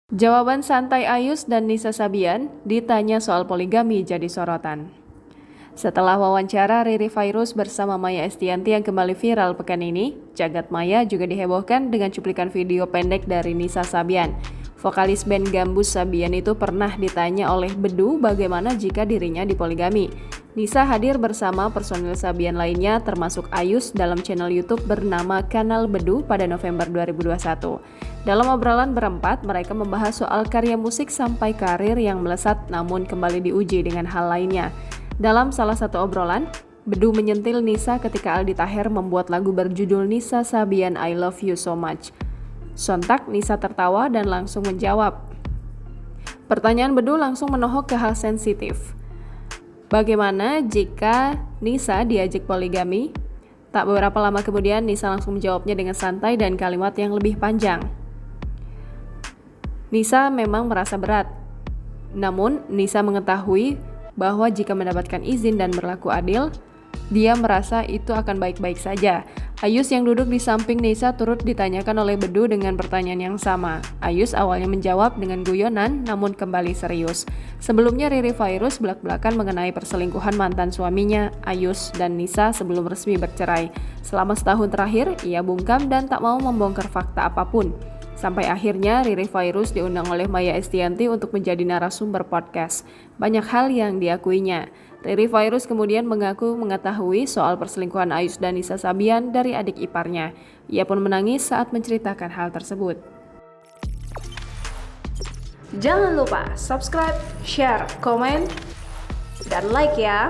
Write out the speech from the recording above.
Jawaban santai Ayus dan Nisa Sabian ditanya soal poligami jadi sorotan. Setelah wawancara Riri Fairuz bersama Maya Estianty yang kembali viral pekan ini, jagat maya juga dihebohkan dengan cuplikan video pendek dari Nisa Sabian. Vokalis band Gambus Sabian itu pernah ditanya oleh Bedu bagaimana jika dirinya dipoligami. Nisa hadir bersama personil Sabian lainnya termasuk Ayus dalam channel YouTube bernama Kanal Bedu pada November 2021. Dalam obrolan berempat, mereka membahas soal karya musik sampai karir yang melesat namun kembali diuji dengan hal lainnya. Dalam salah satu obrolan, Bedu menyentil Nisa ketika Aldi Taher membuat lagu berjudul Nisa Sabian I Love You So Much. Sontak Nisa tertawa dan langsung menjawab. Pertanyaan Bedu langsung menohok ke hal sensitif. Bagaimana jika Nisa diajak poligami? Tak beberapa lama kemudian Nisa langsung menjawabnya dengan santai dan kalimat yang lebih panjang. Nisa memang merasa berat, namun Nisa mengetahui bahwa jika mendapatkan izin dan berlaku adil, dia merasa itu akan baik-baik saja. Ayus yang duduk di samping Nisa turut ditanyakan oleh Bedu dengan pertanyaan yang sama. Ayus awalnya menjawab dengan guyonan, namun kembali serius. Sebelumnya Riri Fairuz belak-belakan mengenai perselingkuhan mantan suaminya, Ayus dan Nisa sebelum resmi bercerai. Selama setahun terakhir, ia bungkam dan tak mau membongkar fakta apapun. Sampai akhirnya Riri Fairuz diundang oleh Maya Estianty untuk menjadi narasumber podcast. Banyak hal yang diakuinya. Riri Fairuz kemudian mengaku mengetahui soal perselingkuhan Ayus dan Nisa Sabian dari adik iparnya. Ia pun menangis saat menceritakan hal tersebut. Jangan lupa subscribe, share, komen, dan like ya!